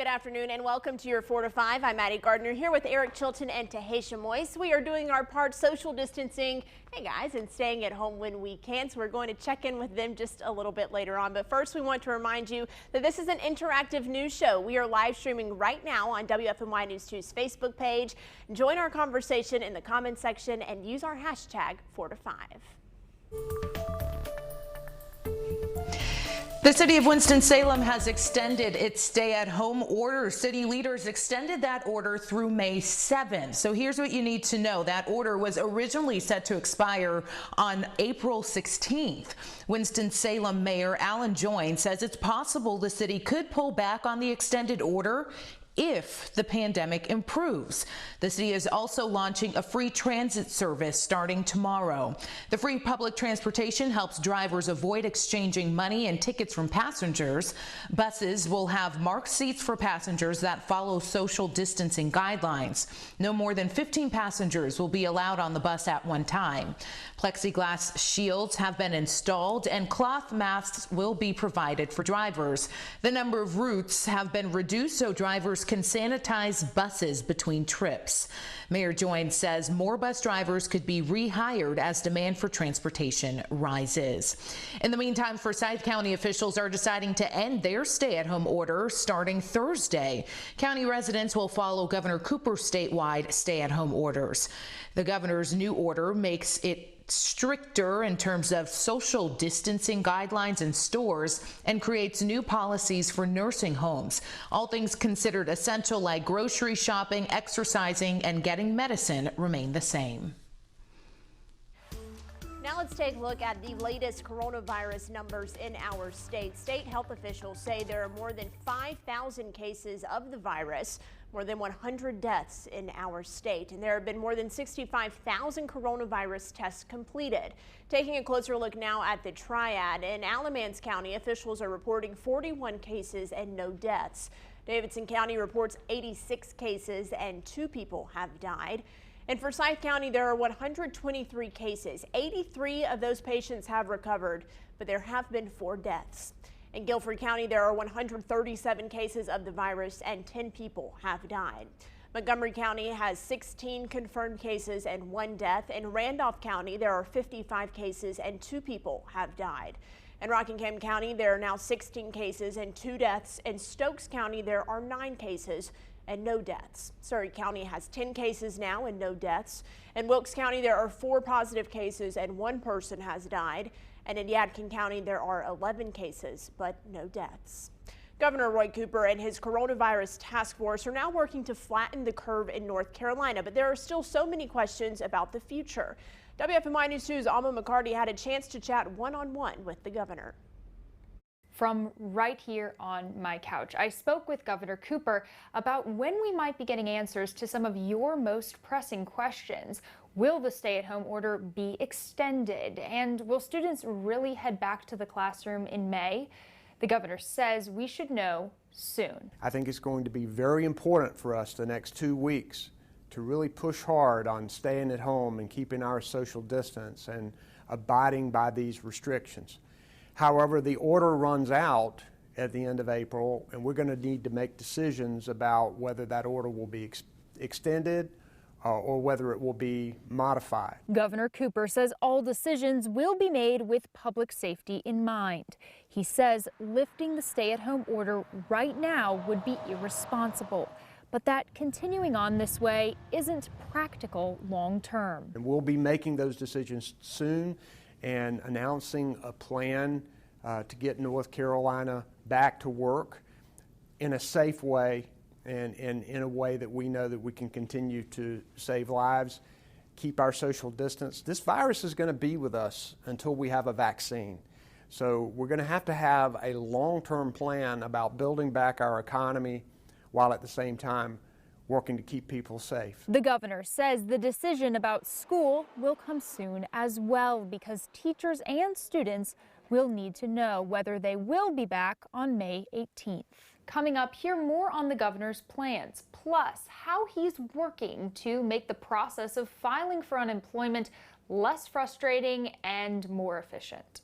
Good afternoon and welcome to your 4 to 5. I'm Maddie Gardner here with Eric Chilton and Tahisha Moyes. We are doing our part social distancing, hey guys, and staying at home when we can. So we're going to check in with them just a little bit later on. But first, we want to remind you that this is an interactive news show. We are live streaming right now on WFMY News 2's Facebook page. Join our conversation in the comments section and use our hashtag 4 to 5. The city of Winston-Salem has extended its stay-at-home order. City leaders extended that order through May 7th. So here's what you need to know. That order was originally set to expire on April 16th. Winston-Salem Mayor Alan Joyne says it's possible the city could pull back on the extended order if the pandemic improves. The city is also launching a free transit service starting tomorrow. The free public transportation helps drivers avoid exchanging money and tickets from passengers. Buses will have marked seats for passengers that follow social distancing guidelines. No more than 15 passengers will be allowed on the bus at one time. Plexiglass shields have been installed and cloth masks will be provided for drivers. The number of routes have been reduced so drivers can sanitize buses between trips. Mayor Joyne says more bus drivers could be rehired as demand for transportation rises. In the meantime, Forsyth County officials are deciding to end their stay-at-home order starting Thursday. County residents will follow Governor Cooper's statewide stay-at-home orders. The governor's new order makes it stricter in terms of social distancing guidelines in stores and creates new policies for nursing homes. All things considered essential like grocery shopping, exercising, and getting medicine remain the same. Now let's take a look at the latest coronavirus numbers in our state. State health officials say there are more than 5,000 cases of the virus, more than 100 deaths in our state, and there have been more than 65,000 coronavirus tests completed. Taking a closer look now at the triad, in Alamance County, officials are reporting 41 cases and no deaths. Davidson County reports 86 cases and 2 people have died. In Forsyth County, there are 123 cases. 83 of those patients have recovered, but there have been 4 deaths. In Guilford County, there are 137 cases of the virus and 10 people have died. Montgomery County has 16 confirmed cases and 1 death. In Randolph County, there are 55 cases and 2 people have died. In Rockingham County, there are now 16 cases and 2 deaths. In Stokes County, there are 9 cases and no deaths. Surrey County has 10 cases now and no deaths. In Wilkes County, there are 4 positive cases and 1 person has died. And in Yadkin County, there are 11 cases, but no deaths. Governor Roy Cooper and his coronavirus task force are now working to flatten the curve in North Carolina, but there are still so many questions about the future. WFMY News 2's Alma McCarty had a chance to chat one-on-one with the governor. From right here on my couch, I spoke with Governor Cooper about when we might be getting answers to some of your most pressing questions. Will the stay-at-home order be extended? And will students really head back to the classroom in May? The governor says we should know soon. I think it's going to be very important for us the next 2 weeks to really push hard on staying at home and keeping our social distance and abiding by these restrictions. However, the order runs out at the end of April, and we're going to need to make decisions about whether that order will be extended or whether it will be modified. Governor Cooper says all decisions will be made with public safety in mind. He says lifting the stay-at-home order right now would be irresponsible, but that continuing on this way isn't practical long-term. And we'll be making those decisions soon and announcing a plan to get North Carolina back to work in a safe way and in a way that we know that we can continue to save lives, keep our social distance. This virus is going to be with us until we have a vaccine. So we're going to have a long-term plan about building back our economy while at the same time working to keep people safe. The governor says the decision about school will come soon as well because teachers and students will need to know whether they will be back on May 18th. Coming up, hear more on the governor's plans, plus how he's working to make the process of filing for unemployment less frustrating and more efficient.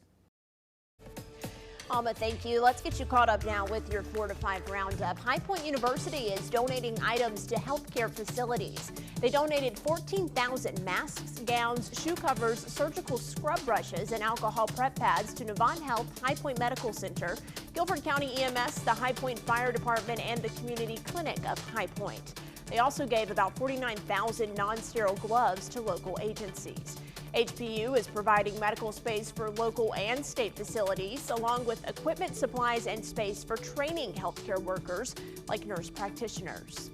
Alma, thank you. Let's get you caught up now with your 4 to 5 roundup. High Point University is donating items to healthcare facilities. They donated 14,000 masks, gowns, shoe covers, surgical scrub brushes, and alcohol prep pads to Novant Health, High Point Medical Center, Guilford County EMS, the High Point Fire Department, and the Community Clinic of High Point. They also gave about 49,000 non-sterile gloves to local agencies. HPU is providing medical space for local and state facilities, along with equipment, supplies, and space for training healthcare workers like nurse practitioners.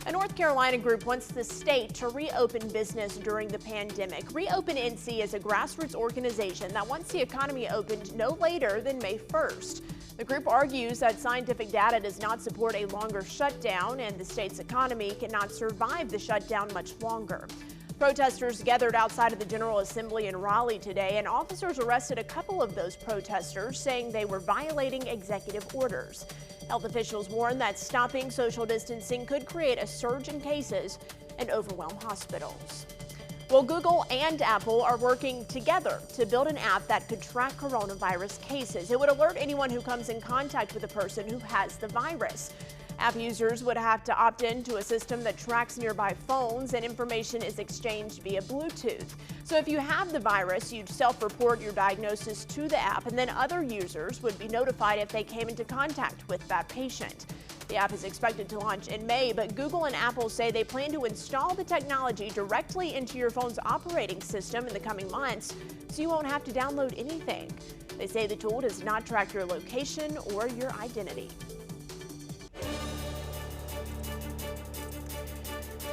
A North Carolina group wants the state to reopen business during the pandemic. Reopen NC is a grassroots organization that wants the economy opened no later than May 1st. The group argues that scientific data does not support a longer shutdown, and the state's economy cannot survive the shutdown much longer. Protesters gathered outside of the General Assembly in Raleigh today, and officers arrested a couple of those protesters, saying they were violating executive orders. Health officials warn that stopping social distancing could create a surge in cases and overwhelm hospitals. Well, Google and Apple are working together to build an app that could track coronavirus cases. It would alert anyone who comes in contact with a person who has the virus. App users would have to opt in to a system that tracks nearby phones, and information is exchanged via Bluetooth. So if you have the virus, you'd self-report your diagnosis to the app, and then other users would be notified if they came into contact with that patient. The app is expected to launch in May, but Google and Apple say they plan to install the technology directly into your phone's operating system in the coming months, so you won't have to download anything. They say the tool does not track your location or your identity.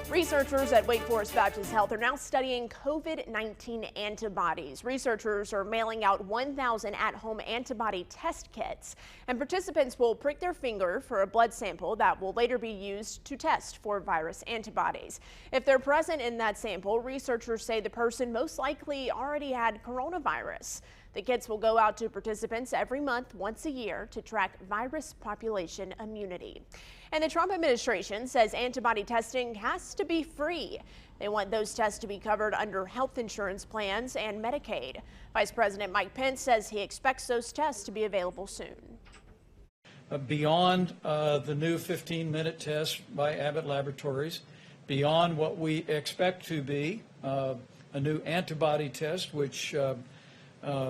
Researchers at Wake Forest Baptist Health are now studying COVID-19 antibodies. Researchers are mailing out 1,000 at-home antibody test kits, and participants will prick their finger for a blood sample that will later be used to test for virus antibodies. If they're present in that sample, researchers say the person most likely already had coronavirus. The kits will go out to participants every month, once a year, to track virus population immunity. And the Trump administration says antibody testing has to be free. They want those tests to be covered under health insurance plans and Medicaid. Vice President Mike Pence says he expects those tests to be available soon. Beyond the new 15-minute test by Abbott Laboratories, beyond what we expect to be a new antibody test, which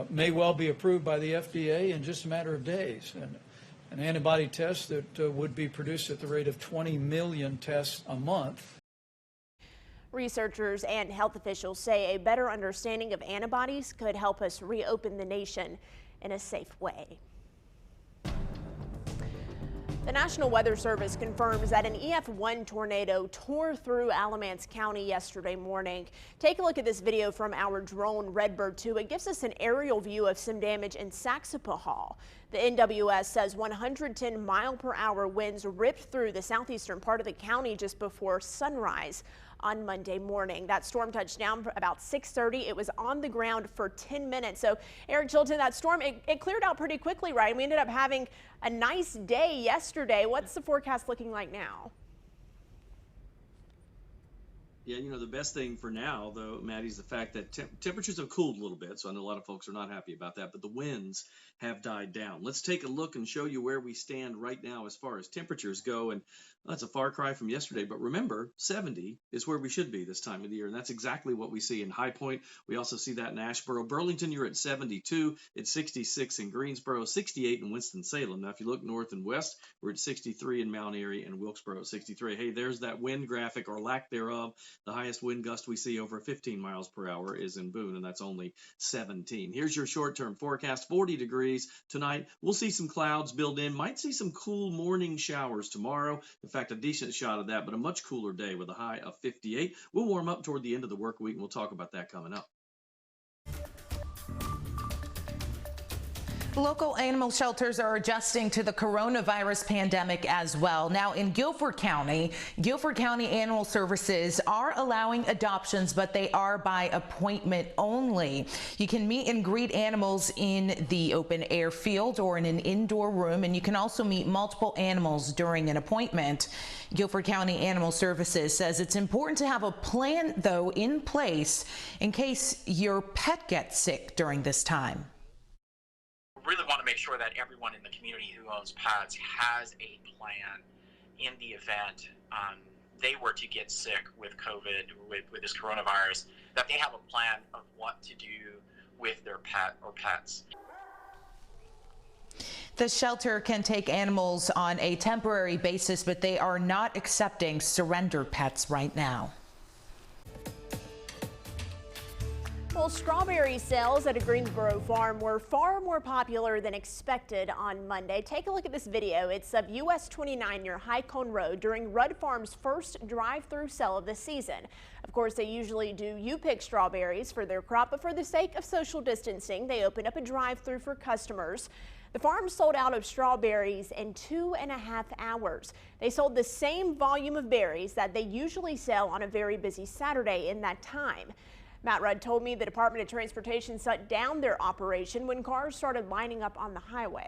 may well be approved by the FDA in just a matter of days. And an antibody test that would be produced at the rate of 20 million tests a month. Researchers and health officials say a better understanding of antibodies could help us reopen the nation in a safe way. The National Weather Service confirms that an EF1 tornado tore through Alamance County yesterday morning. Take a look at this video from our drone Redbird 2. It gives us an aerial view of some damage in Saxapahaw. The NWS says 110-mile-per-hour winds ripped through the southeastern part of the county just before sunrise on Monday morning. That storm touched down about 6:30. It was on the ground for 10 minutes. So, Eric Chilton, that storm, it cleared out pretty quickly, right? We ended up having a nice day yesterday. What's the forecast looking like now? Yeah, you know, the best thing for now, though, Maddie, is the fact that temperatures have cooled a little bit. So I know a lot of folks are not happy about that, but the winds have died down. Let's take a look and show you where we stand right now as far as temperatures go. And that's a far cry from yesterday. But remember, 70 is where we should be this time of the year. And that's exactly what we see in High Point. We also see that in Asheboro. Burlington, you're at 72. It's 66 in Greensboro, 68 in Winston-Salem. Now, if you look north and west, we're at 63 in Mount Airy and Wilkesboro, 63. Hey, there's that wind graphic or lack thereof. The highest wind gust we see over 15 miles per hour is in Boone, and that's only 17. Here's your short-term forecast, 40 degrees tonight. We'll see some clouds build in. Might see some cool morning showers tomorrow. In fact, a decent shot of that, but a much cooler day with a high of 58. We'll warm up toward the end of the work week, and we'll talk about that coming up. Local animal shelters are adjusting to the coronavirus pandemic as well. Now in Guilford County Animal Services are allowing adoptions, but they are by appointment only. You can meet and greet animals in the open air field or in an indoor room, and you can also meet multiple animals during an appointment. Guilford County Animal Services says it's important to have a plan, though, in place in case your pet gets sick during this time. Really want to make sure that everyone in the community who owns pets has a plan in the event they were to get sick with COVID, with this coronavirus, that they have a plan of what to do with their pet or pets. The shelter can take animals on a temporary basis, but they are not accepting surrender pets right now. Well, strawberry sales at a Greensboro farm were far more popular than expected on Monday. Take a look at this video. It's of US 29 near High Cone Road during Rudd Farm's first drive-through sale of the season. Of course, they usually do you-pick strawberries for their crop, but for the sake of social distancing, they opened up a drive-through for customers. The farm sold out of strawberries in 2.5 hours. They sold the same volume of berries that they usually sell on a very busy Saturday in that time. Matt Rudd told me the Department of Transportation shut down their operation when cars started lining up on the highway.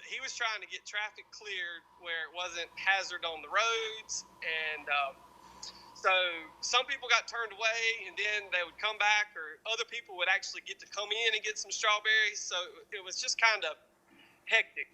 He was trying to get traffic cleared where it wasn't hazard on the roads, and so some people got turned away, and then they would come back, or other people would actually get to come in and get some strawberries. So it was just kind of hectic.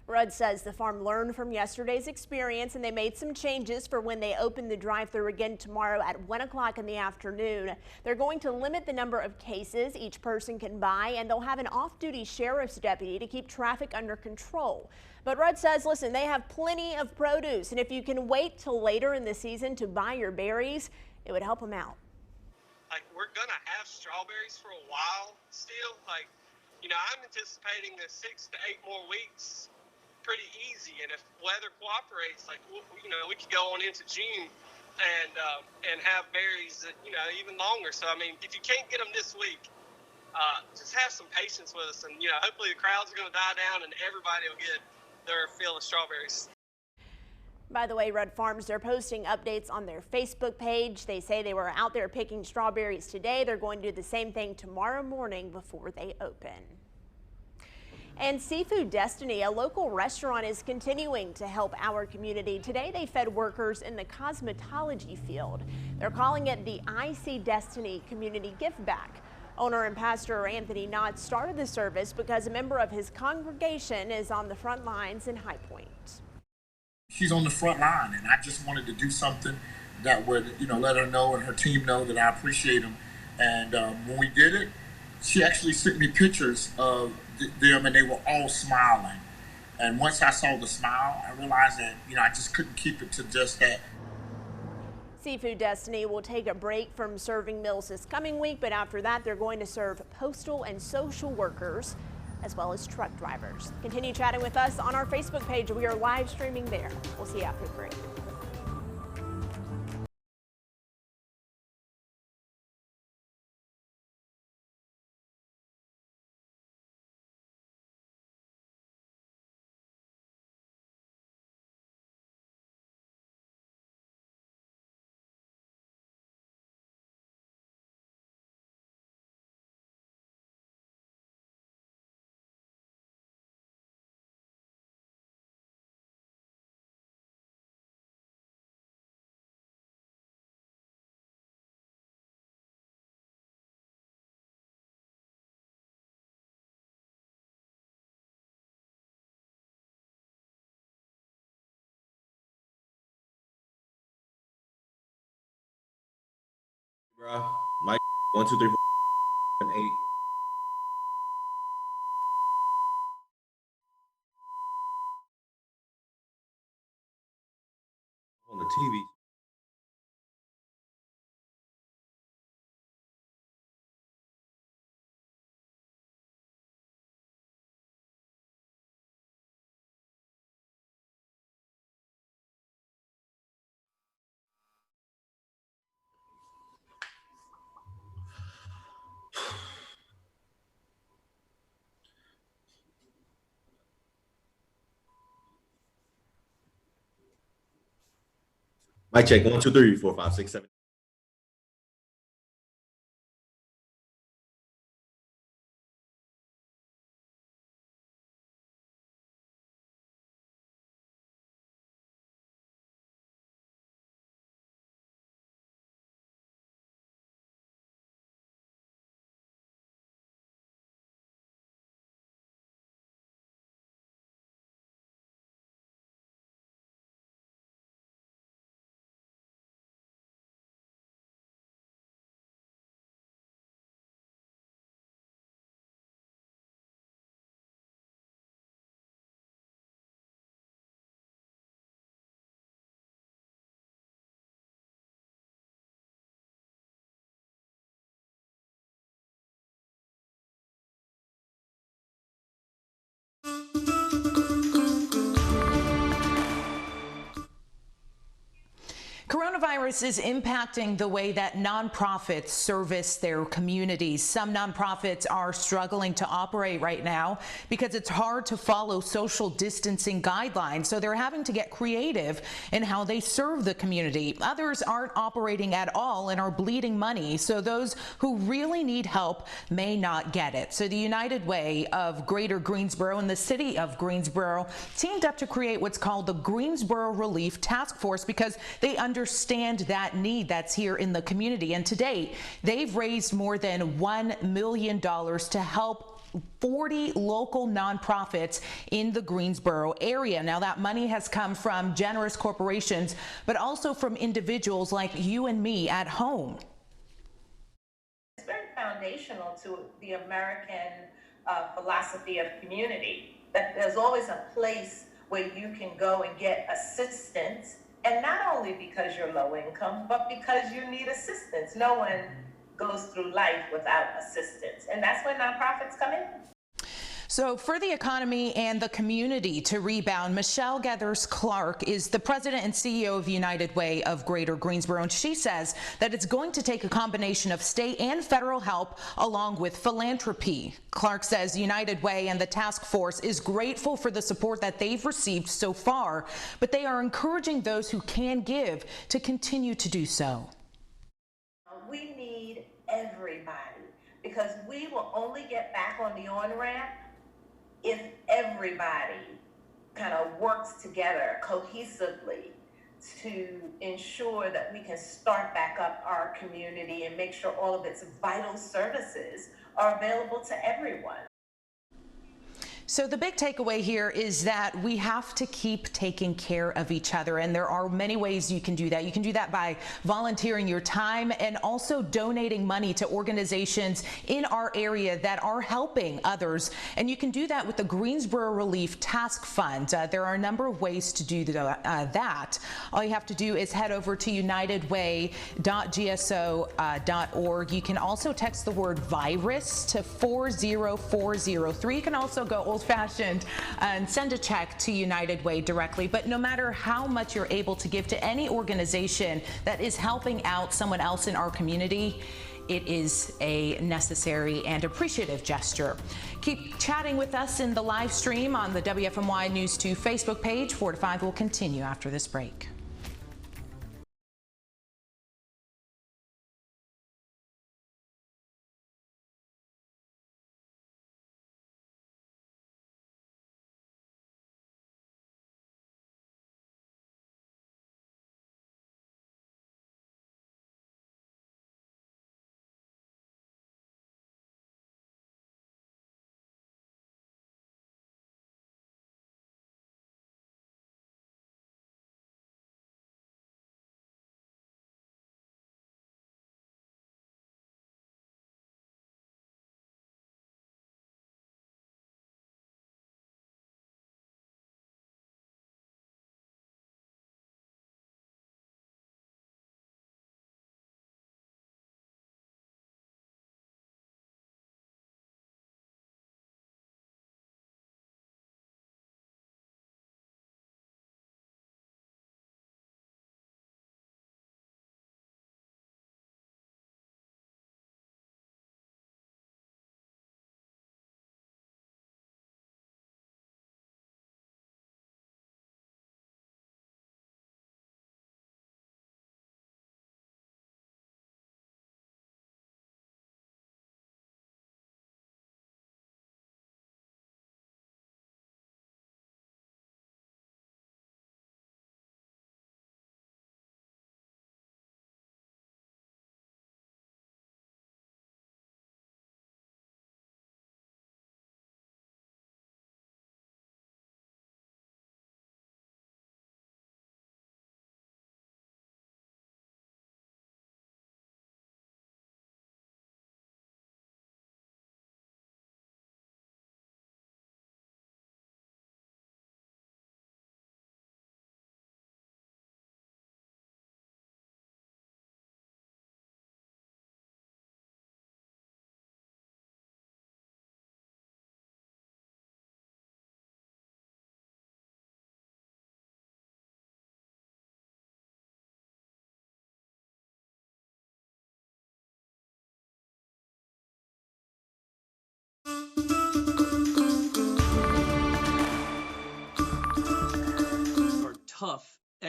Rudd says the farm learned from yesterday's experience and they made some changes for when they open the drive-thru again tomorrow at 1 o'clock in the afternoon. They're going to limit the number of cases each person can buy, and they'll have an off-duty sheriff's deputy to keep traffic under control. But Rudd says, listen, they have plenty of produce, and if you can wait till later in the season to buy your berries, it would help them out. Like, we're gonna have strawberries for a while still. Like, you know, I'm anticipating the 6 to 8 more weeks pretty easy, and if weather cooperates, like, you know, we could go on into June and have berries that, you know, even longer. So I mean, if you can't get them this week, just have some patience with us, and you know, hopefully the crowds are going to die down and everybody will get their fill of strawberries. By the way, Rudd Farms, they're posting updates on their Facebook page. They say they were out there picking strawberries today. They're going to do the same thing tomorrow morning before they open. And Seafood Destiny, a local restaurant, is continuing to help our community. Today, they fed workers in the cosmetology field. They're calling it the I See Destiny Community Gift Back. Owner and pastor Anthony Knott started the service because a member of his congregation is on the front lines in High Point. She's on the front line, and I just wanted to do something that would, you know, let her know and her team know that I appreciate them. And when we did it, she actually sent me pictures of them, and they were all smiling. And once I saw the smile, I realized that, you know, I just couldn't keep it to just that. Seafood Destiny will take a break from serving meals this coming week, but after that, they're going to serve postal and social workers as well as truck drivers. Continue chatting with us on our Facebook page. We are live streaming there. We'll see you after the break. Bro, Mike, 1, 2, 3, 4, 7, 8. On the TV. Mic check, 1, 2, 3, 4, 5, 6, 7. Coronavirus is impacting the way that nonprofits service their communities. Some nonprofits are struggling to operate right now because it's hard to follow social distancing guidelines, so they're having to get creative in how they serve the community. Others aren't operating at all and are bleeding money, so those who really need help may not get it. So the United Way of Greater Greensboro and the City of Greensboro teamed up to create what's called the Greensboro Relief Task Force because they understand that need that's here in the community. And to date, they've raised more than $1 million to help 40 local nonprofits in the Greensboro area. Now, that money has come from generous corporations, but also from individuals like you and me at home. It's very foundational to the American philosophy of community, that there's always a place where you can go and get assistance, and not only because you're low income, but because you need assistance. No one goes through life without assistance, and that's where nonprofits come in. So for the economy and the community to rebound, Michelle Gathers-Clark is the president and CEO of United Way of Greater Greensboro, and she says that it's going to take a combination of state and federal help along with philanthropy. Clark says United Way and the task force is grateful for the support that they've received so far, but they are encouraging those who can give to continue to do so. We need everybody, because we will only get back on the on-ramp if everybody kind of works together cohesively to ensure that we can start back up our community and make sure all of its vital services are available to everyone. So the big takeaway here is that we have to keep taking care of each other, and there are many ways you can do that. You can do that by volunteering your time and also donating money to organizations in our area that are helping others. And you can do that with the Greensboro Relief Task Fund. There are a number of ways to do that. All you have to do is head over to unitedway.gso.org. You can also text the word virus to 40403. You can also go old-fashioned and send a check to United Way directly. But no matter how much you're able to give to any organization that is helping out someone else in our community, it is a necessary and appreciative gesture. Keep chatting with us in the live stream on the WFMY News 2 Facebook page. 4 to 5 will continue after this break.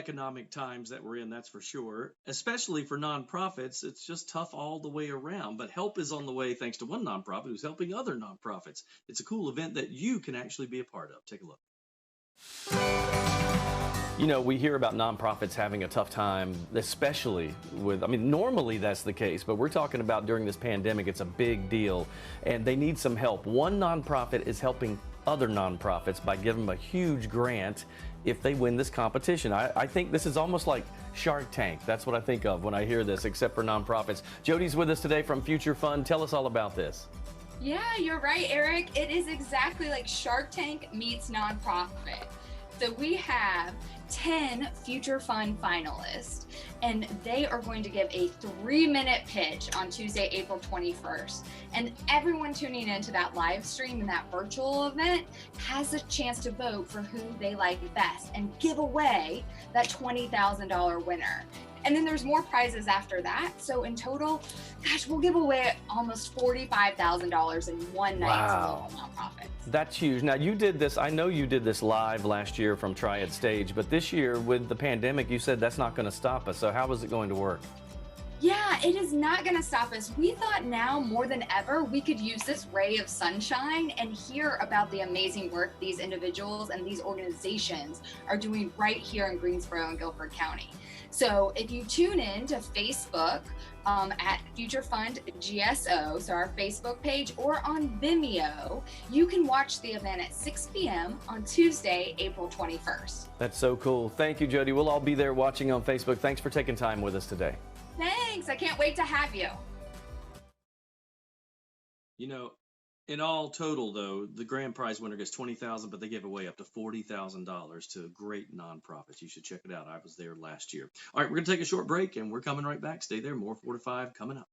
economic times that we're in, that's for sure. Especially for nonprofits, it's just tough all the way around. But help is on the way thanks to one nonprofit who's helping other nonprofits. It's a cool event that you can actually be a part of. Take a look. You know, we hear about nonprofits having a tough time, especially with, I mean, normally that's the case, but we're talking about during this pandemic, it's a big deal, and they need some help. One nonprofit is helping other nonprofits by giving them a huge grant if they win this competition. I think this is almost like Shark Tank. That's what I think of when I hear this, except for nonprofits. Jody's with us today from Future Fund. Tell us all about this. Yeah, you're right, Eric. It is exactly like Shark Tank meets nonprofit. So we have 10 Future Fund finalists, and they are going to give a 3-minute pitch on Tuesday, April 21st. And everyone tuning into that live stream and that virtual event has a chance to vote for who they like best and give away that $20,000 winner. And then there's more prizes after that. So in total, gosh, we'll give away almost $45,000 in one night to local nonprofits. That's huge. Now, you did this, I know you did this live last year from Triad Stage, but this year with the pandemic, you said that's not going to stop us. So how is it going to work? Yeah, it is not going to stop us. We thought now more than ever we could use this ray of sunshine and hear about the amazing work these individuals and these organizations are doing right here in Greensboro and Guilford County. So if you tune in to Facebook at Future Fund GSO, so our Facebook page, or on Vimeo, you can watch the event at 6 p.m. on Tuesday, April 21st. That's so cool. Thank you, Jody. We'll all be there watching on Facebook. Thanks for taking time with us today. Thanks. I can't wait to have you. You know, in all total, though, the grand prize winner gets $20,000, but they give away up to $40,000 to great nonprofits. You should check it out. I was there last year. All right, we're going to take a short break, and we're coming right back. Stay there. More 4 to 5 coming up.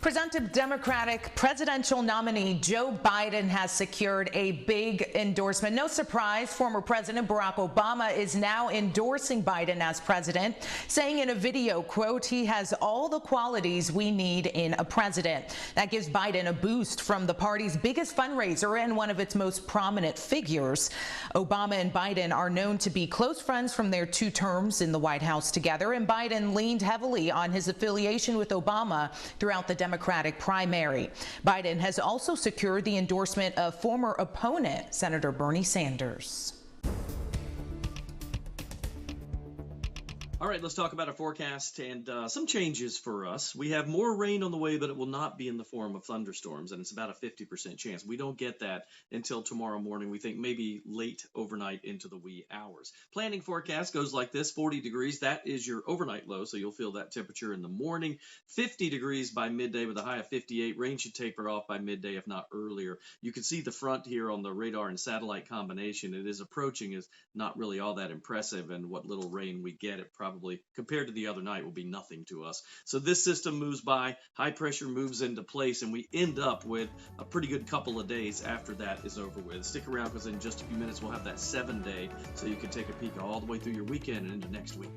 Presumptive Democratic presidential nominee Joe Biden has secured a big endorsement. No surprise, former President Barack Obama is now endorsing Biden as president, saying in a video, quote, he has all the qualities we need in a president. That gives Biden a boost from the party's biggest fundraiser and one of its most prominent figures. Obama and Biden are known to be close friends from their 2 terms in the White House together, and Biden leaned heavily on his affiliation with Obama throughout the Democratic primary. Biden has also secured the endorsement of former opponent, Senator Bernie Sanders. All right, let's talk about our forecast and some changes for us. We have more rain on the way, but it will not be in the form of thunderstorms, and it's about a 50% chance. We don't get that until tomorrow morning. We think maybe late overnight into the wee hours. Planning forecast goes like this: 40 degrees. That is your overnight low, so you'll feel that temperature in the morning. 50 degrees by midday with a high of 58. Rain should taper off by midday, if not earlier. You can see the front here on the radar and satellite combination. It is approaching, is not really all that impressive, and what little rain we get, it probably compared to the other night will be nothing to us. So this system moves by, high pressure moves into place, and we end up with a pretty good couple of days after that is over with. Stick around, because in just a few minutes we'll have that 7-day, so you can take a peek all the way through your weekend and into next week.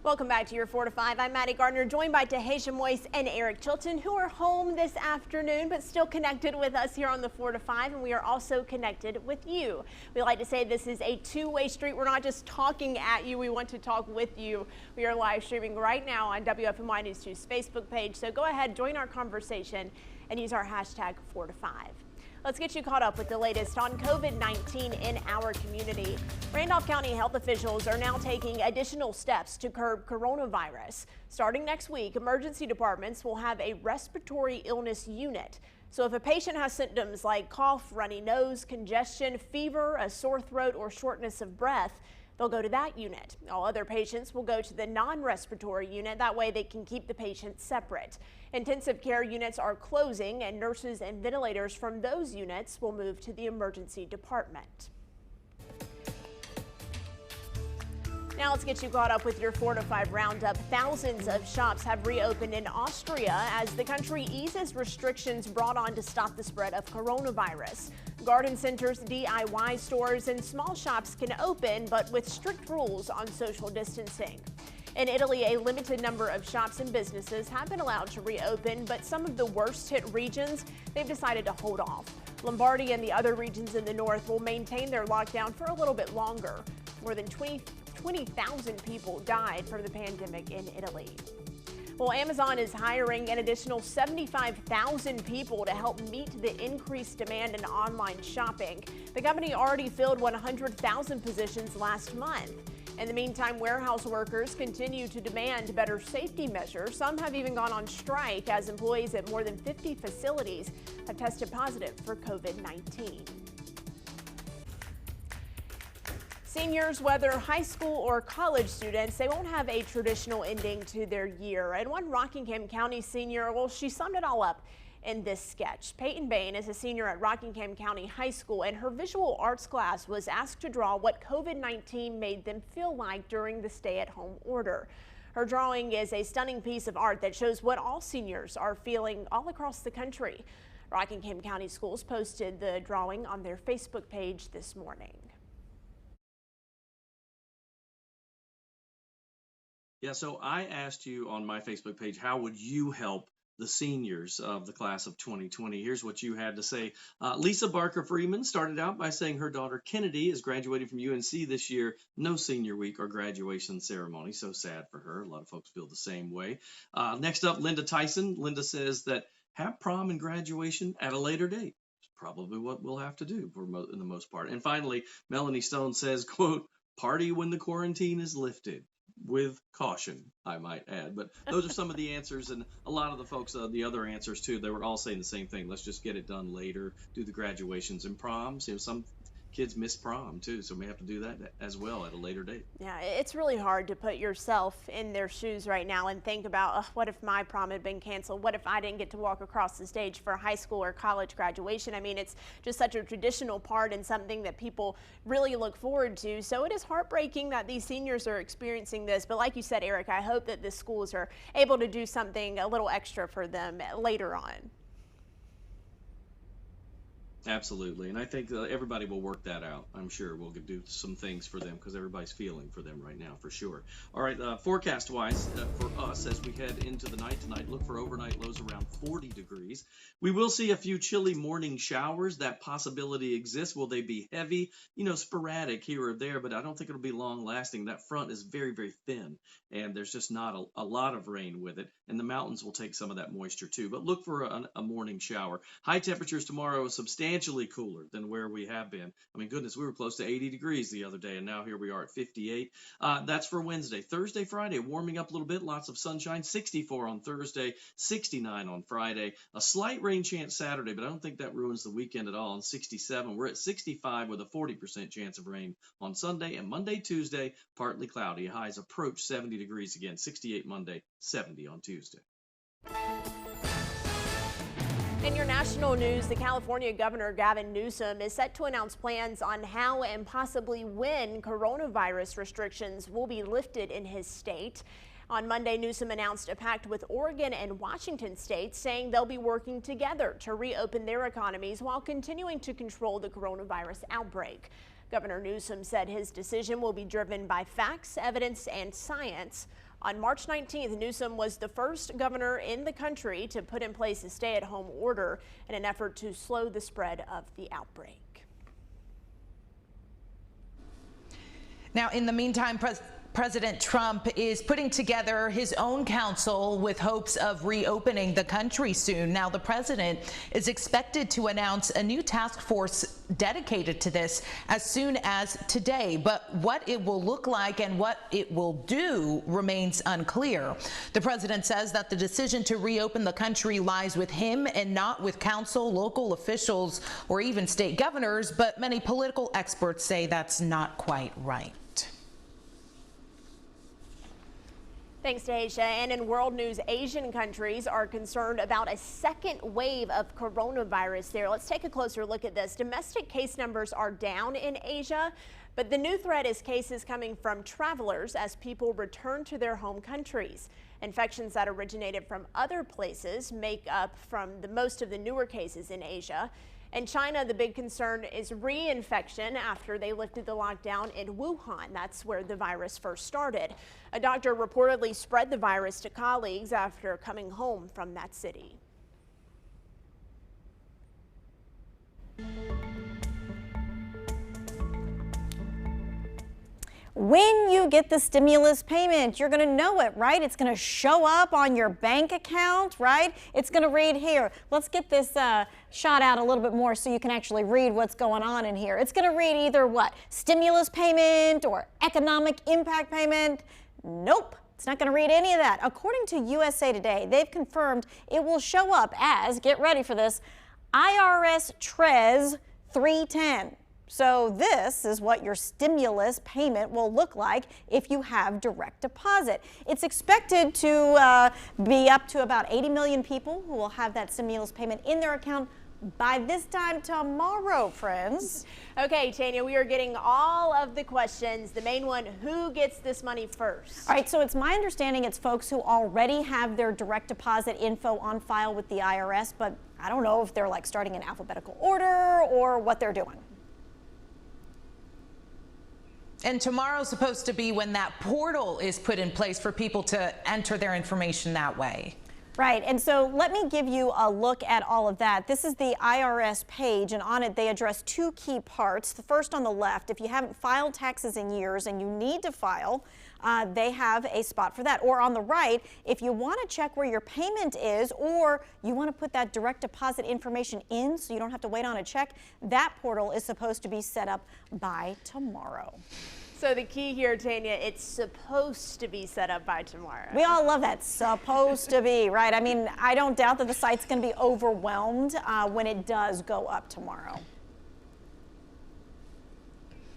Welcome back to your 4 to 5. I'm Maddie Gardner, joined by Tahasia Moyse and Eric Chilton, who are home this afternoon, but still connected with us here on the 4 to 5. And we are also connected with you. We like to say this is a two-way street. We're not just talking at you. We want to talk with you. We are live streaming right now on WFMY News 2's Facebook page. So go ahead, join our conversation and use our hashtag 4 to 5. Let's get you caught up with the latest on COVID-19 in our community. Randolph County health officials are now taking additional steps to curb coronavirus. Starting next week, emergency departments will have a respiratory illness unit. So if a patient has symptoms like cough, runny nose, congestion, fever, a sore throat, or shortness of breath, they'll go to that unit. All other patients will go to the non-respiratory unit. That way they can keep the patients separate. Intensive care units are closing, and nurses and ventilators from those units will move to the emergency department. Now let's get you caught up with your 4 to 5 roundup. Thousands of shops have reopened in Austria as the country eases restrictions brought on to stop the spread of coronavirus. Garden centers, DIY stores, and small shops can open, but with strict rules on social distancing. In Italy, a limited number of shops and businesses have been allowed to reopen, but some of the worst hit regions, they've decided to hold off. Lombardy and the other regions in the north will maintain their lockdown for a little bit longer. More than 20,000 people died from the pandemic in Italy. Well, Amazon is hiring an additional 75,000 people to help meet the increased demand in online shopping. The company already filled 100,000 positions last month. In the meantime, warehouse workers continue to demand better safety measures. Some have even gone on strike as employees at more than 50 facilities have tested positive for COVID-19. Seniors, whether high school or college students, they won't have a traditional ending to their year. And one Rockingham County senior, well, she summed it all up in this sketch. Peyton Bain is a senior at Rockingham County High School, and her visual arts class was asked to draw what COVID-19 made them feel like during the stay-at-home order. Her drawing is a stunning piece of art that shows what all seniors are feeling all across the country. Rockingham County Schools posted the drawing on their Facebook page this morning. Yeah, so I asked you on my Facebook page, how would you help the seniors of the class of 2020? Here's what you had to say. Lisa Barker Freeman started out by saying her daughter Kennedy is graduating from UNC this year. No senior week or graduation ceremony. So sad for her. A lot of folks feel the same way. Next up, Linda Tyson. Linda says that have prom and graduation at a later date. It's probably what we'll have to do for in the most part. And finally, Melanie Stone says, quote, party when the quarantine is lifted. With caution, I might add. But those are some of the answers, and a lot of the folks, the other answers too, they were all saying the same thing. Let's just get it done later, do the graduations and proms. You know, some kids miss prom too, so we have to do that as well at a later date. Yeah, it's really hard to put yourself in their shoes right now and think about what if my prom had been canceled? What if I didn't get to walk across the stage for high school or college graduation? I mean, it's just such a traditional part and something that people really look forward to. So it is heartbreaking that these seniors are experiencing this. But like you said, Eric, I hope that the schools are able to do something a little extra for them later on. Absolutely, and I think everybody will work that out. I'm sure we'll do some things for them because everybody's feeling for them right now, for sure. All right, forecast-wise for us as we head into the night tonight, look for overnight lows around 40 degrees. We will see a few chilly morning showers. That possibility exists. Will they be heavy? You know, sporadic here or there, but I don't think it'll be long-lasting. That front is very, very thin, and there's just not a lot of rain with it, and the mountains will take some of that moisture too. But look for a morning shower. High temperatures tomorrow is substantially cooler than where we have been. I mean, goodness, we were close to 80 degrees the other day, and now here we are at 58. That's for Wednesday. Thursday, Friday, warming up a little bit, lots of sunshine, 64 on Thursday, 69 on Friday. A slight rain chance Saturday, but I don't think that ruins the weekend at all. On 67, we're at 65 with a 40% chance of rain on Sunday, and Monday, Tuesday, partly cloudy. Highs approach 70 degrees again, 68 Monday, 70 on Tuesday. In your national news, the California Governor Gavin Newsom is set to announce plans on how and possibly when coronavirus restrictions will be lifted in his state. On Monday, Newsom announced a pact with Oregon and Washington states, saying they'll be working together to reopen their economies while continuing to control the coronavirus outbreak. Governor Newsom said his decision will be driven by facts, evidence, and science. On March 19th, Newsom was the first governor in the country to put in place a stay-at-home order in an effort to slow the spread of the outbreak. Now, in the meantime, President Trump is putting together his own council with hopes of reopening the country soon. Now, the president is expected to announce a new task force dedicated to this as soon as today. But what it will look like and what it will do remains unclear. The president says that the decision to reopen the country lies with him and not with council, local officials, or even state governors. But many political experts say that's not quite right. Thanks, Asia. And in world news, Asian countries are concerned about a second wave of coronavirus there. Let's take a closer look at this. Domestic case numbers are down in Asia, but the new threat is cases coming from travelers as people return to their home countries. Infections that originated from other places make up from most of the newer cases in Asia. In China, the big concern is reinfection after they lifted the lockdown in Wuhan. That's where the virus first started. A doctor reportedly spread the virus to colleagues after coming home from that city. When you get the stimulus payment, you're going to know it, right? It's going to show up on your bank account, right? It's going to read here. Let's get this shot out a little bit more so you can actually read what's going on in here. It's going to read either what? Stimulus payment or economic impact payment? Nope. It's not going to read any of that. According to USA Today, they've confirmed it will show up as, get ready for this, IRS Trez 310. So this is what your stimulus payment will look like if you have direct deposit. It's expected to be up to about 80 million people who will have that stimulus payment in their account by this time tomorrow, friends. Okay, Tanya, we are getting all of the questions. The main one, who gets this money first? All right, so it's my understanding it's folks who already have their direct deposit info on file with the IRS, but I don't know if they're like starting in alphabetical order or what they're doing. And tomorrow's supposed to be when that portal is put in place for people to enter their information that way. Right, and so let me give you a look at all of that. This is the IRS page, and on it they address two key parts. The first on the left, if you haven't filed taxes in years and you need to file, they have a spot for that. Or on the right, if you want to check where your payment is or you want to put that direct deposit information in so you don't have to wait on a check, that portal is supposed to be set up by tomorrow. So the key here, Tanya, it's supposed to be set up by tomorrow. We all love that, supposed to be, right? I mean, I don't doubt that the site's going to be overwhelmed when it does go up tomorrow.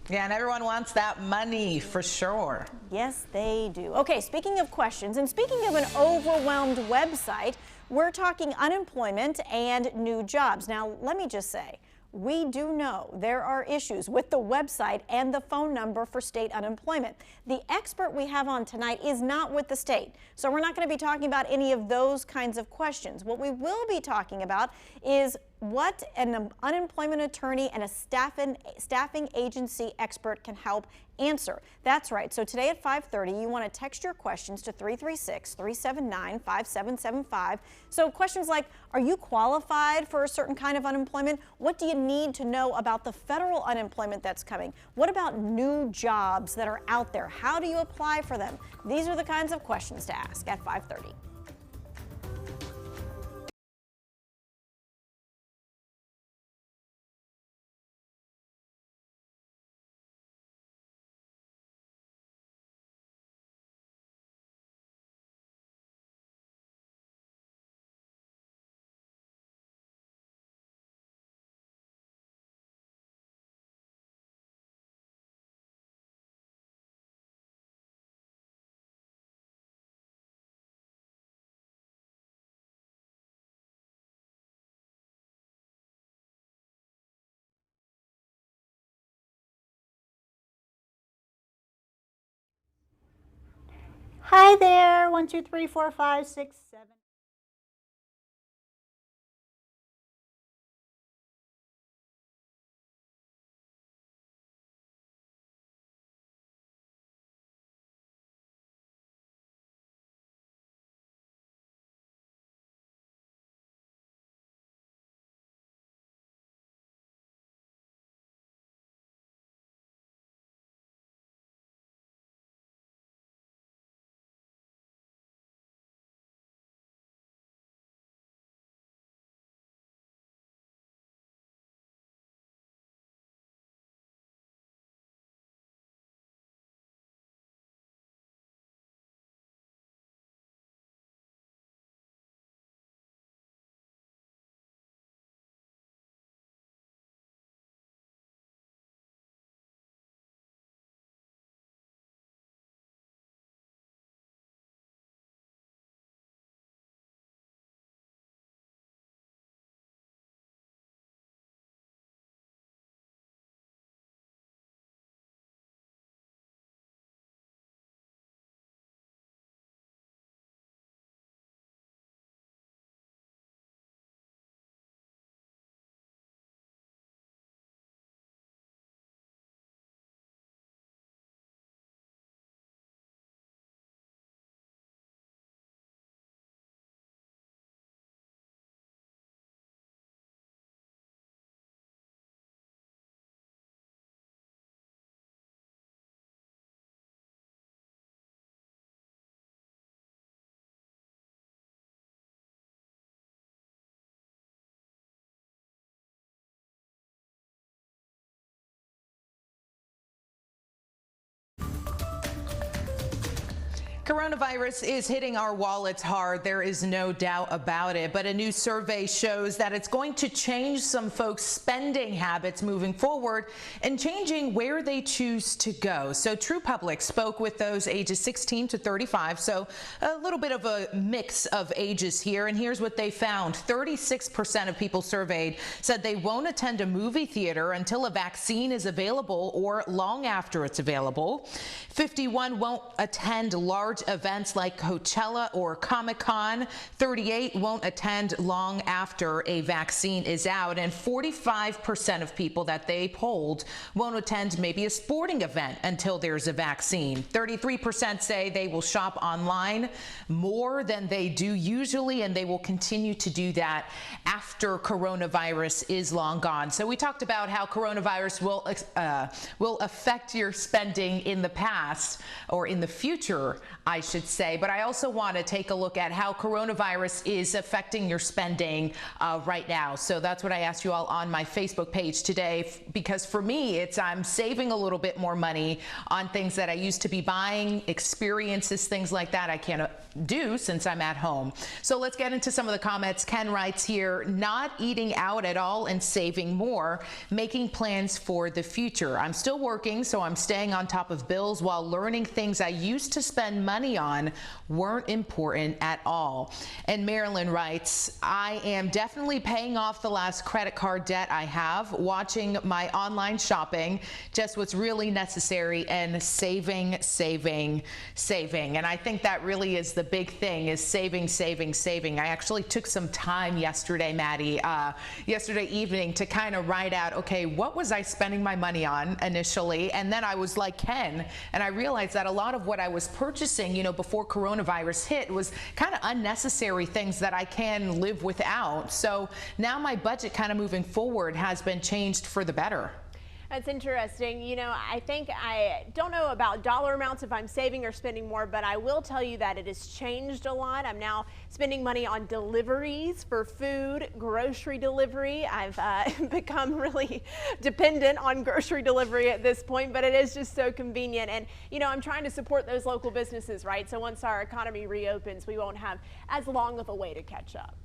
Yeah, and everyone wants that money for sure. Yes, they do. Okay, speaking of questions and speaking of an overwhelmed website, we're talking unemployment and new jobs. Now, let me just say, we do know there are issues with the website and the phone number for state unemployment. The expert we have on tonight is not with the state, so we're not going to be talking about any of those kinds of questions. What we will be talking about is what an unemployment attorney and a staffing agency expert can help answer. That's right. So today at 5:30, you want to text your questions to 336-379-5775. So questions like, are you qualified for a certain kind of unemployment? What do you need to know about the federal unemployment that's coming? What about new jobs that are out there? How do you apply for them? These are the kinds of questions to ask at 5:30. Hi there, 1, 2, 3, 4, 5, 6, 7. Coronavirus is hitting our wallets hard. There is no doubt about it. But a new survey shows that it's going to change some folks' spending habits moving forward and changing where they choose to go. So True Public spoke with those ages 16 to 35. So a little bit of a mix of ages here. And here's what they found. 36% of people surveyed said they won't attend a movie theater until a vaccine is available or long after it's available. 51 won't attend large events like Coachella or Comic-Con. 38 won't attend long after a vaccine is out. And 45% of people that they polled won't attend maybe a sporting event until there's a vaccine. 33% say they will shop online more than they do usually, and they will continue to do that after coronavirus is long gone. So we talked about how coronavirus will affect your spending in the past, or in the future, I should say. But I also want to take a look at how coronavirus is affecting your spending right now. So that's what I asked you all on my Facebook page today, because for me, I'm saving a little bit more money on things that I used to be buying, experiences, things like that I can't do since I'm at home. So let's get into some of the comments. Ken writes here, not eating out at all and saving more, making plans for the future. I'm still working, so I'm staying on top of bills while learning things I used to spend money on weren't important at all. And Marilyn writes, I am definitely paying off the last credit card debt I have, watching my online shopping, just what's really necessary, and saving. And I think that really is the big thing, is saving. I actually took some time yesterday, Maddie, yesterday evening to kind of write out, okay, what was I spending my money on initially? And then I was like Ken, and I realized that a lot of what I was purchasing, before coronavirus hit was kind of unnecessary things that I can live without. So now my budget kind of moving forward has been changed for the better. That's interesting. I don't know about dollar amounts if I'm saving or spending more, but I will tell you that it has changed a lot. I'm now spending money on deliveries for food, grocery delivery. I've become really dependent on grocery delivery at this point, but it is just so convenient. And, I'm trying to support those local businesses, right? So once our economy reopens, we won't have as long of a way to catch up.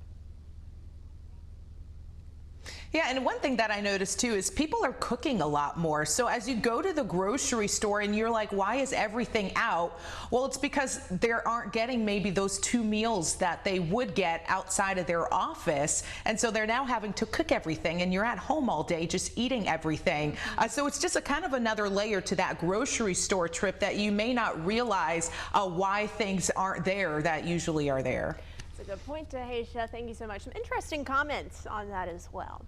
Yeah, and one thing that I noticed too is people are cooking a lot more. So as you go to the grocery store and you're like, why is everything out? Well, it's because they aren't getting maybe those 2 meals that they would get outside of their office. And so they're now having to cook everything, and you're at home all day just eating everything. So it's just a kind of another layer to that grocery store trip that you may not realize why things aren't there that usually are there. That's a good point, Tahisha. Thank you so much. Some interesting comments on that as well.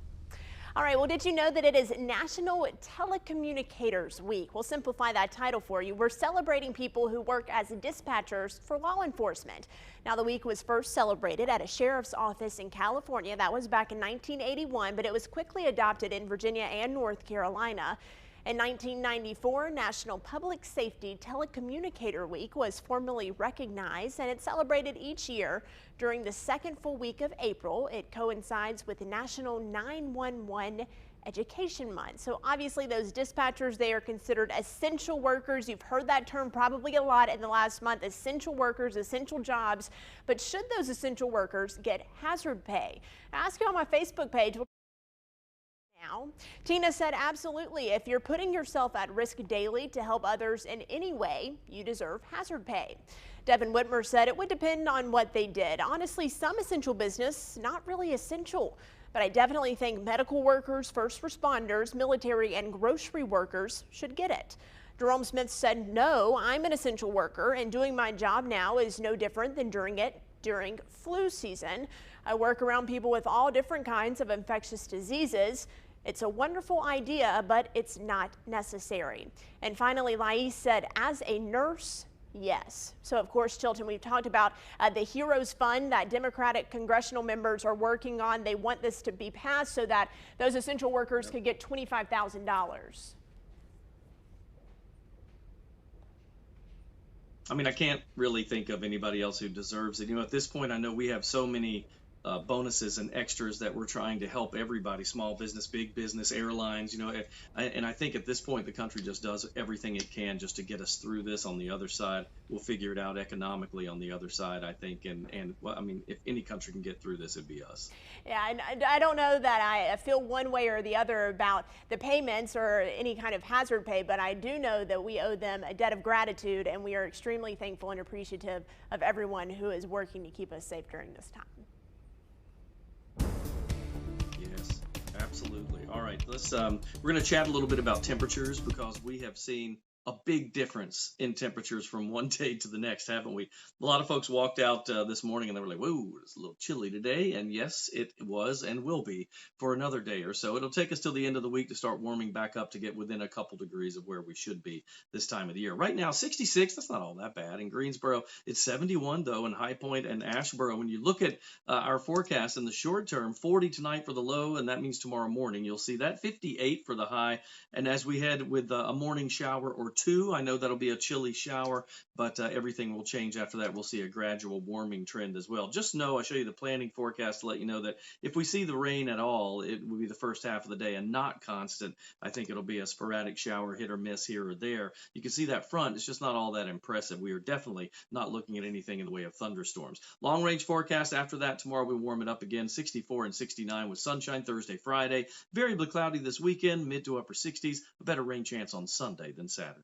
All right, well, did you know that it is National Telecommunicators Week? We'll simplify that title for you. We're celebrating people who work as dispatchers for law enforcement. Now, the week was first celebrated at a sheriff's office in California. That was back in 1981, but it was quickly adopted in Virginia and North Carolina. In 1994, National Public Safety Telecommunicator Week was formally recognized, and it's celebrated each year during the second full week of April. It coincides with the National 911 Education Month. So obviously those dispatchers, they are considered essential workers. You've heard that term probably a lot in the last month, essential workers, essential jobs. But should those essential workers get hazard pay? I asked you on my Facebook page. Tina said, absolutely. If you're putting yourself at risk daily to help others in any way, you deserve hazard pay. Devin Whitmer said it would depend on what they did. Honestly, some essential business, not really essential. But I definitely think medical workers, first responders, military, and grocery workers should get it. Jerome Smith said, no, I'm an essential worker, and doing my job now is no different than during flu season. I work around people with all different kinds of infectious diseases. It's a wonderful idea, but it's not necessary. And finally, Lais said, as a nurse, yes. So, of course, Chilton, we've talked about the Heroes Fund that Democratic congressional members are working on. They want this to be passed so that those essential workers could get $25,000. I mean, I can't really think of anybody else who deserves it. At this point, I know we have so many bonuses and extras that we're trying to help everybody, small business, big business, airlines, and I think at this point the country just does everything it can just to get us through this. On the other side, we'll figure it out economically on the other side, I think, and well, I mean, if any country can get through this, it'd be us. Yeah, and I don't know that I feel one way or the other about the payments or any kind of hazard pay, but I do know that we owe them a debt of gratitude, and we are extremely thankful and appreciative of everyone who is working to keep us safe during this time. Yes, absolutely. All right, we're going to chat a little bit about temperatures because we have seen a big difference in temperatures from one day to the next, haven't we? A lot of folks walked out this morning and they were like, whoa, it's a little chilly today. And yes, it was and will be for another day or so. It'll take us till the end of the week to start warming back up to get within a couple degrees of where we should be this time of the year. Right now, 66, that's not all that bad. In Greensboro, it's 71, though, in High Point and Asheboro. When you look at our forecast in the short term, 40 tonight for the low, and that means tomorrow morning. You'll see that 58 for the high. And as we head with a morning shower or two, I know that'll be a chilly shower, but everything will change after that. We'll see a gradual warming trend as well. Just know, I'll show you the planning forecast to let you know that if we see the rain at all, it will be the first half of the day and not constant. I think it'll be a sporadic shower, hit or miss here or there. You can see that front. It's just not all that impressive. We are definitely not looking at anything in the way of thunderstorms. Long range forecast after that tomorrow, we warm it up again, 64 and 69 with sunshine Thursday, Friday. Variably cloudy this weekend, mid to upper 60s. A better rain chance on Sunday than Saturday.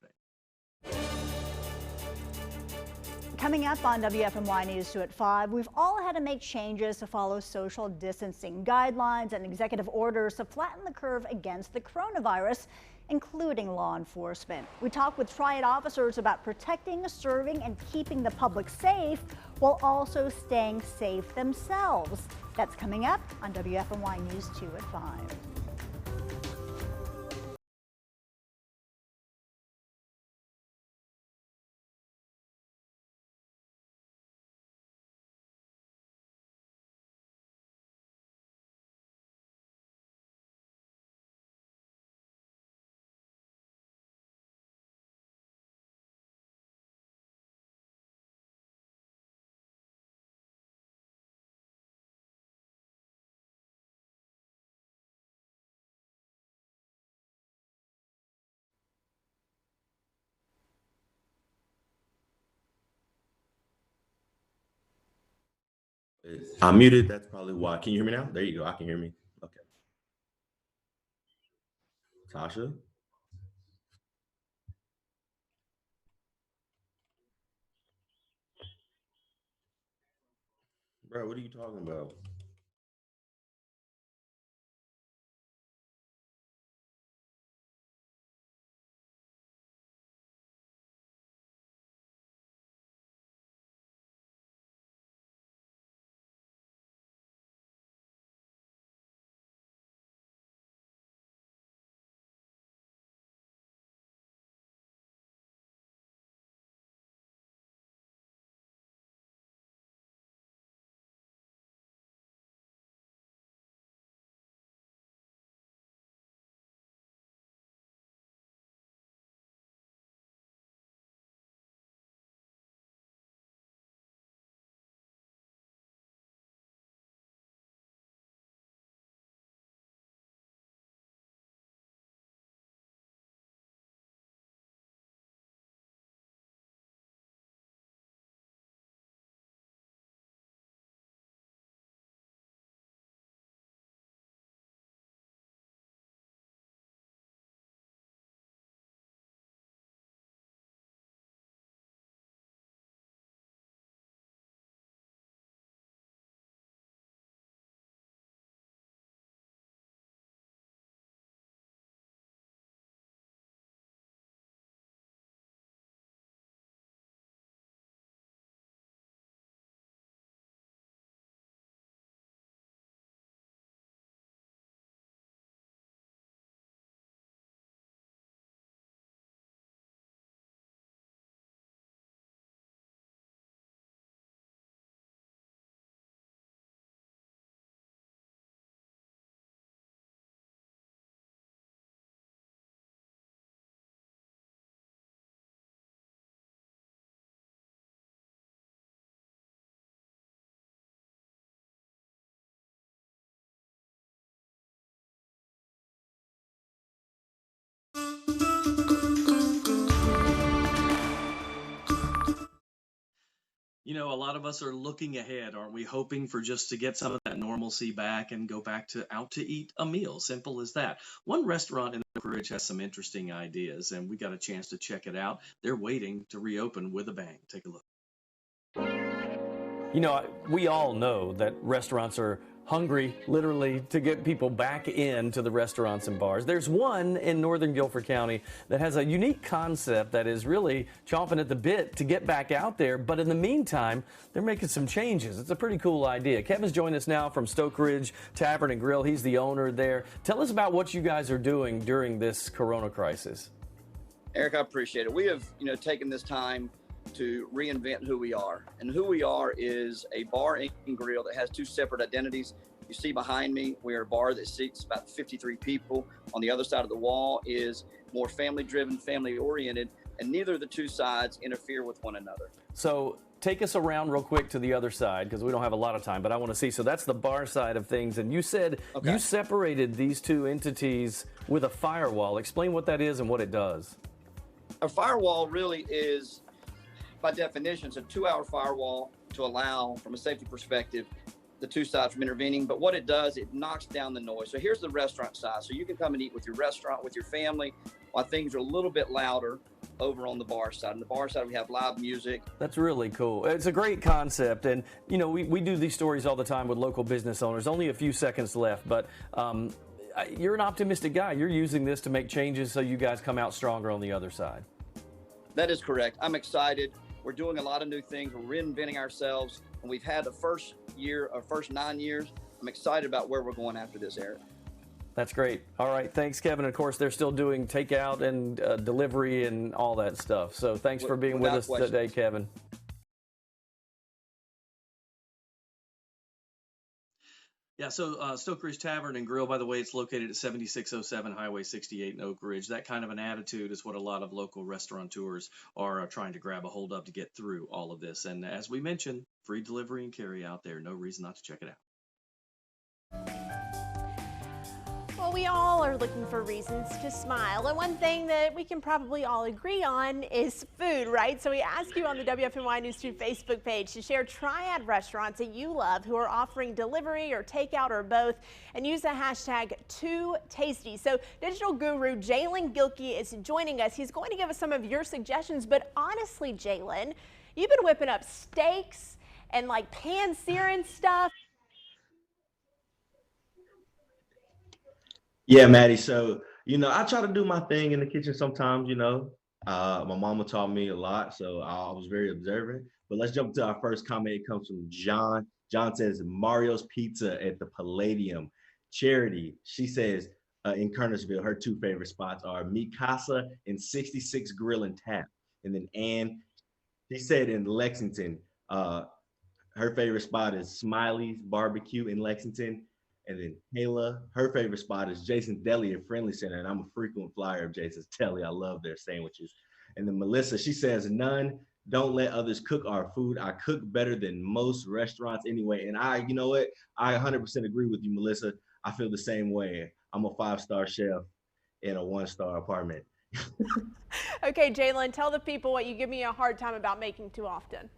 Coming up on WFMY News 2 at 5, we've all had to make changes to follow social distancing guidelines and executive orders to flatten the curve against the coronavirus, including law enforcement. We talk with Triad officers about protecting, serving, and keeping the public safe while also staying safe themselves. That's coming up on WFMY News 2 at 5. I'm muted. That's probably why. Can you hear me now? There you go. I can hear me. Okay. Tasha? Bro, what are you talking about? You know, a lot of us are looking ahead, aren't we? Hoping for just to get some of that normalcy back and go back to out to eat a meal. Simple as that. One restaurant in Oak Ridge has some interesting ideas, and we got a chance to check it out. They're waiting to reopen with a bang. Take a look. You know, we all know that restaurants are hungry, literally, to get people back into the restaurants and bars. There's one in northern Guilford County that has a unique concept that is really chomping at the bit to get back out there. But in the meantime, they're making some changes. It's a pretty cool idea. Kevin's joined us now from Stoke Ridge Tavern and Grill. He's the owner there. Tell us about what you guys are doing during this corona crisis. Eric, I appreciate it. We have, taken this time to reinvent who we are. And who we are is a bar and grill that has two separate identities. You see behind me, we are a bar that seats about 53 people. On the other side of the wall is more family-driven, family-oriented, and neither of the two sides interfere with one another. So take us around real quick to the other side, because we don't have a lot of time, but I want to see. So that's the bar side of things. And you said you separated these two entities with a firewall. Explain what that is and what it does. A firewall really is, by definition, it's a 2-hour firewall to allow, from a safety perspective, the two sides from intervening. But what it does, it knocks down the noise. So here's the restaurant side. So you can come and eat with your restaurant, with your family, while things are a little bit louder over on the bar side. On the bar side, we have live music. That's really cool. It's a great concept. And, we do these stories all the time with local business owners. Only a few seconds left, but you're an optimistic guy. You're using this to make changes so you guys come out stronger on the other side. That is correct. I'm excited. We're doing a lot of new things. We're reinventing ourselves. And we've had the first 9 years. I'm excited about where we're going after this, Eric. That's great. All right. Thanks, Kevin. Of course, they're still doing takeout and delivery and all that stuff. So thanks for being with us today, Kevin. Yeah, so Stoke Ridge Tavern and Grill, by the way, it's located at 7607 Highway 68 in Oak Ridge. That kind of an attitude is what a lot of local restaurateurs are trying to grab a hold of to get through all of this. And as we mentioned, free delivery and carry out there. No reason not to check it out. Well, we all are looking for reasons to smile, and one thing that we can probably all agree on is food, right? So we ask you on the WFMY News 2 Facebook page to share triad restaurants that you love who are offering delivery or takeout or both, and use the hashtag #2tasty. So digital guru Jalen Gilkey is joining us. He's going to give us some of your suggestions, but honestly, Jalen, you've been whipping up steaks and like pan-searing stuff. Yeah, Maddie. So, I try to do my thing in the kitchen sometimes, my mama taught me a lot, so I was very observant. But let's jump to our first comment. It comes from John. John says, Mario's Pizza at the Palladium. Charity, she says, in Kernersville, her two favorite spots are Mikasa and 66 Grill and Tap. And then Ann, she said in Lexington, her favorite spot is Smiley's Barbecue in Lexington. And then Kayla, her favorite spot is Jason's Deli at Friendly Center. And I'm a frequent flyer of Jason's Deli. I love their sandwiches. And then Melissa, she says, none. Don't let others cook our food. I cook better than most restaurants anyway. And I 100% agree with you, Melissa. I feel the same way. I'm a 5-star chef in a 1-star apartment. Okay, Jalen, tell the people what you give me a hard time about making too often.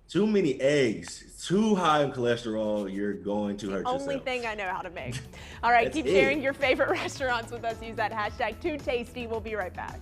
Too many eggs, too high in cholesterol, you're going to hurt yourself. Only thing I know how to make. All right, keep sharing your favorite restaurants with us. Use that hashtag #2tasty. We'll be right back.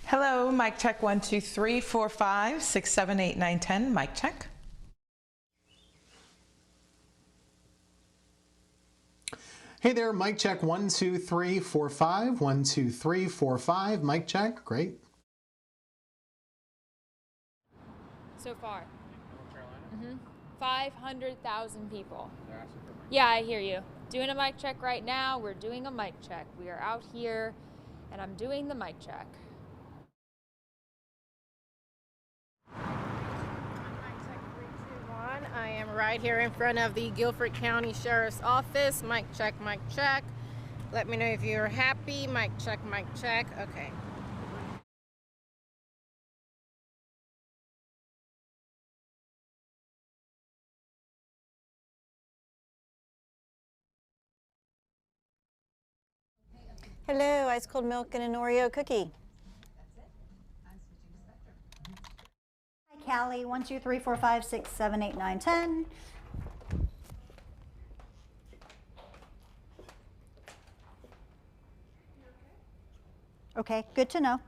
Hello, mic check 1 2 3 4 5 6 7 8 9 10. Mic check. Hey there, mic check 1, 2, 3, 4, 5. 1, 2, 3, 4, 5. Mic check. Great. So far. North Carolina? 500,000 people. Yeah, I hear you. Doing a mic check right now. We're doing a mic check. We are out here, and I'm doing the mic check. I am right here in front of the Guilford County Sheriff's Office. Mic check, mic check. Let me know if you're happy. Mic check, mic check. Okay. Hello, ice cold milk and an Oreo cookie. Hi, Callie. 1, 2, 3, 4, 5, 6, 7, 8, 9, 10. Okay, good to know.